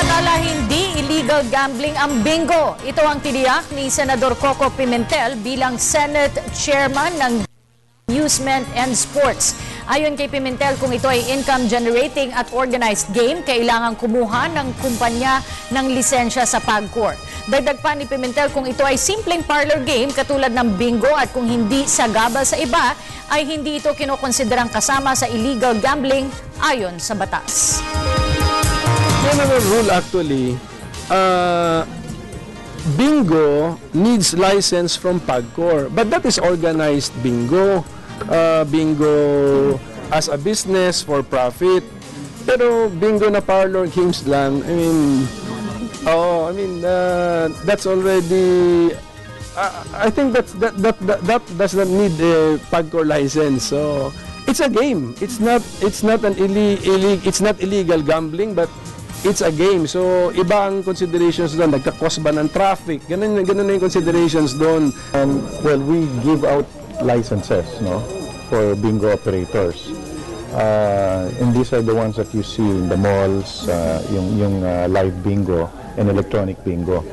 Samantala, hindi illegal gambling ang bingo. Ito ang tiniyak ni Senador Coco Pimentel bilang Senate Chairman ng Amusement and Sports. Ayon kay Pimentel, kung ito ay income-generating at organized game, kailangan kumuha ng kumpanya ng lisensya sa PAGCOR. Dagdag pa ni Pimentel, kung ito ay simpleng parlor game katulad ng bingo at kung hindi sagabal sa iba, ay hindi ito kinokonsiderang kasama sa illegal gambling ayon sa batas. General rule actually, bingo needs license from PAGCOR, but that is organized bingo. Bingo as a business for profit. Pero bingo na parlor games lang, that's already I think that does not need a PAGCOR license. So it's a game. It's not illegal gambling, but it's a game. So iba ang considerations doon. Nagka-cause ba ng traffic? Ganun na yung considerations doon. Well, we give out licenses, no, for bingo operators. And these are the ones that you see in the malls, yung live bingo and electronic bingo.